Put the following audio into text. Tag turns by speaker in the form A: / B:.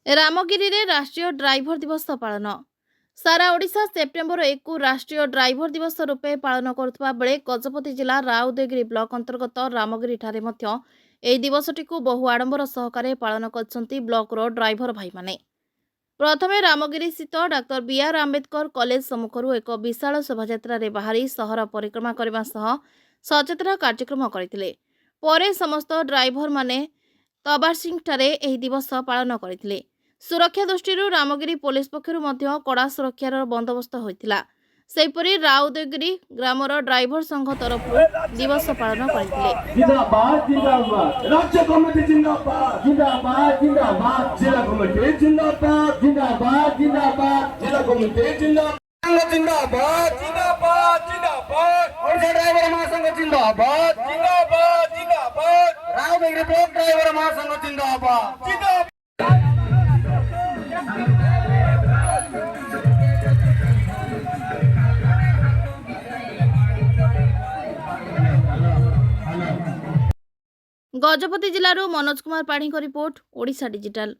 A: रामगिरी रे राष्ट्रीय ड्राइवर दिवस पालन। सारा ओडिशा सेप्टेम्बर 1 को राष्ट्रीय ड्राइवर दिवस रूपे पालन करुवा बेले गजपति जिला राउदेगिरी ब्लॉक अंतर्गत रामगिरी ठारे मध्य एही दिवसटी को बहु आडंबर सहकारे पालन करछंती ब्लॉक रो ड्राइवर भाई माने। प्रथमे रामगिरी स्थित डाक्टर बी.आर. आंबेडकर कॉलेज सम्मुखरू एक विशाल शोभायात्रा रे बाहरी सहर परिक्रमा करबा सह सचेतना कार्यक्रम करथिले। परे समस्त ड्राइवर माने तबारसिंह ठारे एही दिवस पालन करथिले। सुरक्षा दृष्टि रामगिरी पुलिस पक्षरु मध्य कड़ा सुरक्षार बंदोबस्त होइतिला। सेहिपरि राउदेगिरी ग्रामर ड्राइवर संघ तरफ दिवस पालन करथिले।
B: जिंदाबाद जिंदाबाद राज्य कमिटी जिंदाबाद जिंदाबाद जिंदाबाद जिला कमिटी जिंदाबाद जिंदाबाद जिंदाबाद जिला कमिटी जिंदाबाद जिंदाबाद जिंदाबाद जिंदाबाद ओडिशा ड्राइवर महासंघ जिंदाबाद जिंदाबाद जिंदाबाद राउदेगिरी ब्लॉक ड्राइवर महासंघ जिंदाबाद जिंदाबाद।
A: गजपति जिलूर मनोज कुमार पाढ़ी रिपोर्ट ओडिशा डिजिटल।